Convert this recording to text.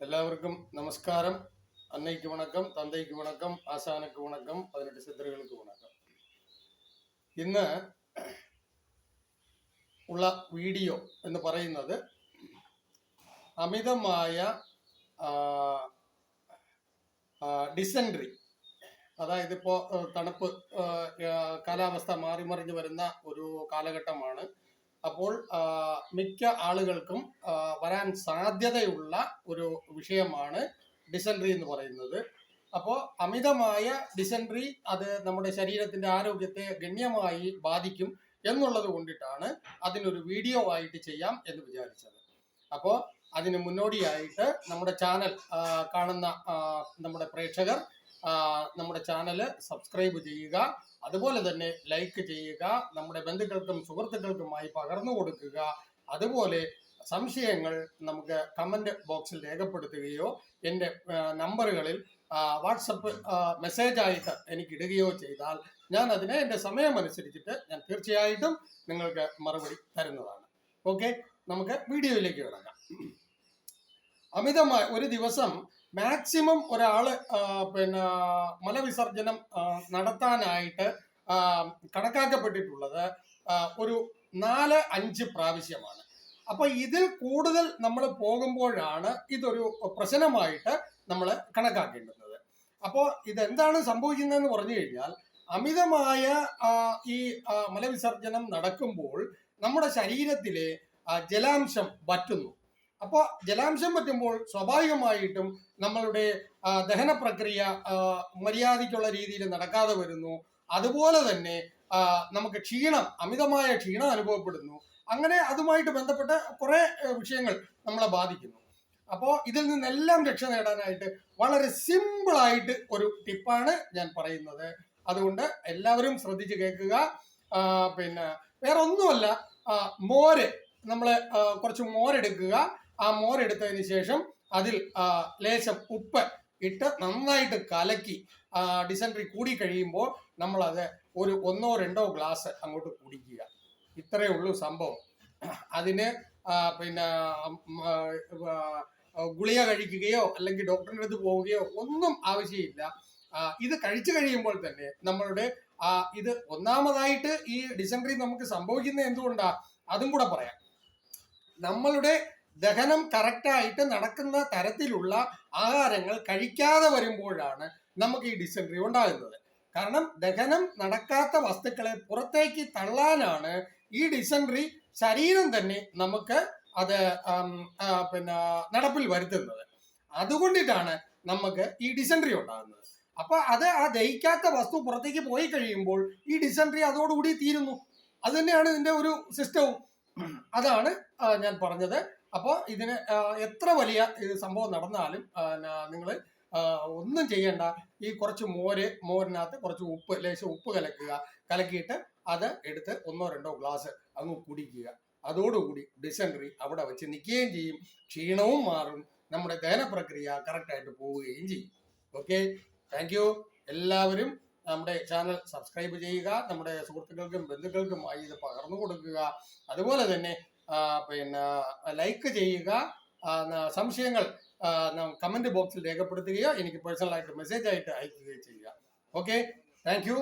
എല്ലാവർക്കും നമസ്കാരം. അന്നയ്ക്ക് വണക്കം, തന്തയ്ക്ക് വണക്കം, ആശാനക്ക് വണക്കം, 18 സിദ്ധറുകൾക്ക് വണക്കം. ഇന്ന് ഉള്ള വീഡിയോ എന്ന് പറയുന്നത് അമിതമായ ഡിസെൻട്രി, അതായത് ഇപ്പോൾ തണുപ്പ് കാലാവസ്ഥ മാറിമറിഞ്ഞു വരുന്ന ഒരു കാലഘട്ടമാണ്. അപ്പോൾ മിക്ക ആളുകൾക്കും വരാൻ സാധ്യതയുള്ള ഒരു വിഷയമാണ് ഡിസെൻട്രി എന്ന് പറയുന്നത്. അപ്പോൾ അമിതമായ ഡിസെൻട്രി അത് നമ്മുടെ ശരീരത്തിന്റെ ആരോഗ്യത്തെ ഗണ്യമായി ബാധിക്കും എന്നുള്ളത് കൊണ്ടിട്ടാണ് അതിനൊരു വീഡിയോ ആയിട്ട് ചെയ്യാം എന്ന് വിചാരിച്ചത്. അപ്പോൾ അതിന് മുന്നോടിയായിട്ട് നമ്മുടെ ചാനൽ കാണുന്ന നമ്മുടെ പ്രേക്ഷകർ നമ്മുടെ ചാനൽ സബ്സ്ക്രൈബ് ചെയ്യുക, അതുപോലെ തന്നെ ലൈക്ക് ചെയ്യുക, നമ്മുടെ ബന്ധുക്കൾക്കും സുഹൃത്തുക്കൾക്കുമായി പകർന്നു കൊടുക്കുക. അതുപോലെ സംശയങ്ങൾ നമുക്ക് കമന്റ് ബോക്സിൽ രേഖപ്പെടുത്തുകയോ എൻ്റെ നമ്പറുകളിൽ വാട്സപ്പ് മെസ്സേജായിട്ട് എനിക്ക് ഇടുകയോ ചെയ്താൽ ഞാൻ അതിനെ എൻ്റെ സമയമനുസരിച്ചിട്ട് ഞാൻ തീർച്ചയായിട്ടും നിങ്ങൾക്ക് മറുപടി തരുന്നതാണ്. ഓക്കെ, നമുക്ക് വീഡിയോയിലേക്ക് കിടക്കാം. അമിതമായി ഒരു ദിവസം മാക്സിമം ഒരാള് മലവിസർജനം നടത്താനായിട്ട് കണക്കാക്കപ്പെട്ടിട്ടുള്ളത് ഒരു 4-5 പ്രാവശ്യമാണ്. അപ്പൊ ഇതിൽ കൂടുതൽ നമ്മൾ പോകുമ്പോഴാണ് ഇതൊരു പ്രശ്നമായിട്ട് നമ്മൾ കണക്കാക്കേണ്ടുന്നത്. അപ്പോൾ ഇതെന്താണ് സംഭവിക്കുന്നതെന്ന് പറഞ്ഞു കഴിഞ്ഞാൽ, അമിതമായ ഈ മലവിസർജനം നടക്കുമ്പോൾ നമ്മുടെ ശരീരത്തിലെ ജലാംശം വറ്റുന്നു. അപ്പോൾ ജലാംശം പറ്റുമ്പോൾ സ്വാഭാവികമായിട്ടും നമ്മളുടെ ദഹന പ്രക്രിയ മര്യാദയ്ക്കുള്ള രീതിയിൽ നടക്കാതെ വരുന്നു. അതുപോലെ തന്നെ നമുക്ക് അമിതമായ ക്ഷീണം അനുഭവപ്പെടുന്നു. അങ്ങനെ അതുമായിട്ട് ബന്ധപ്പെട്ട കുറെ വിഷയങ്ങൾ നമ്മളെ ബാധിക്കുന്നു. അപ്പോൾ ഇതിൽ നിന്നെല്ലാം രക്ഷ നേടാനായിട്ട് വളരെ സിമ്പിളായിട്ട് ഒരു ടിപ്പാണ് ഞാൻ പറയുന്നത്. അതുകൊണ്ട് എല്ലാവരും ശ്രദ്ധിച്ച് കേൾക്കുക. വേറെ ഒന്നുമല്ല, നമ്മൾ കുറച്ച് മോരെടുക്കുക. ആ മോരെടുത്തതിന് ശേഷം അതിൽ ലേശം ഉപ്പ് ഇട്ട് നന്നായിട്ട് കലക്കി ഡിസെൻട്രി കൂടി കഴിയുമ്പോൾ നമ്മളത് ഒരു 1-2 ഗ്ലാസ് അങ്ങോട്ട് കുടിക്കുക. ഇത്രയേ ഉള്ളൂ സംഭവം. അതിന് ഗുളിക കഴിക്കുകയോ അല്ലെങ്കിൽ ഡോക്ടറിൻ്റെ അടുത്ത് പോവുകയോ ഒന്നും ആവശ്യമില്ല. ഇത് കഴിച്ചു കഴിയുമ്പോൾ തന്നെ നമ്മളുടെ ഇത് ഒന്നാമതായിട്ട് ഈ ഡിസെൻട്രി നമുക്ക് സംഭവിക്കുന്നത് എന്തുകൊണ്ടാ അതും കൂടെ പറയാം. നമ്മളുടെ ദഹനം കറക്റ്റായിട്ട് നടക്കുന്ന തരത്തിലുള്ള ആഹാരങ്ങൾ കഴിക്കാതെ വരുമ്പോഴാണ് നമുക്ക് ഈ ഡിസെൻട്രി ഉണ്ടാകുന്നത്. കാരണം ദഹനം നടക്കാത്ത വസ്തുക്കളെ പുറത്തേക്ക് തള്ളാനാണ് ഈ ഡിസെൻട്രി ശരീരം തന്നെ നമുക്ക് അത് നടപ്പിൽ വരുത്തുന്നത്. അതുകൊണ്ടിട്ടാണ് നമുക്ക് ഈ ഡിസെൻട്രി ഉണ്ടാകുന്നത്. അപ്പൊ അത് ആ ദഹിക്കാത്ത വസ്തു പുറത്തേക്ക് പോയി കഴിയുമ്പോൾ ഈ ഡിസെൻട്രി അതോടുകൂടി തീരുന്നു. അത് തന്നെയാണ് ഇതിന്റെ ഒരു സിസ്റ്റവും. അതാണ് ഞാൻ പറഞ്ഞത്. അപ്പോൾ ഇതിന് എത്ര വലിയ സംഭവം നടന്നാലും നിങ്ങൾ ഒന്നും ചെയ്യണ്ട. ഈ കുറച്ച് മോരിനകത്ത് കുറച്ച് ലേശം ഉപ്പ് കലക്കിയിട്ട് അത് എടുത്ത് 1-2 ഗ്ലാസ് അങ്ങ് കുടിക്കുക. അതോടുകൂടി ഡിസെൻട്രി അവിടെ വെച്ച് നിൽക്കുകയും ചെയ്യും, ക്ഷീണവും മാറും, നമ്മുടെ ദഹന പ്രക്രിയ കറക്റ്റായിട്ട് പോവുകയും ചെയ്യും. Okay, thank you. എല്ലാവരും നമ്മുടെ ചാനൽ സബ്സ്ക്രൈബ് ചെയ്യുക, നമ്മുടെ സുഹൃത്തുക്കൾക്കും ബന്ധുക്കൾക്കുമായി ഇത് പകർന്നു കൊടുക്കുക. അതുപോലെ തന്നെ ലൈക്ക് ചെയ്യുക. സംശയങ്ങൾ കമന്റ് ബോക്സിൽ രേഖപ്പെടുത്തുകയോ എനിക്ക് പേഴ്സണലായിട്ട് മെസ്സേജ് ആയിട്ട് അയക്കുകയോ ചെയ്യുക. Okay, thank you.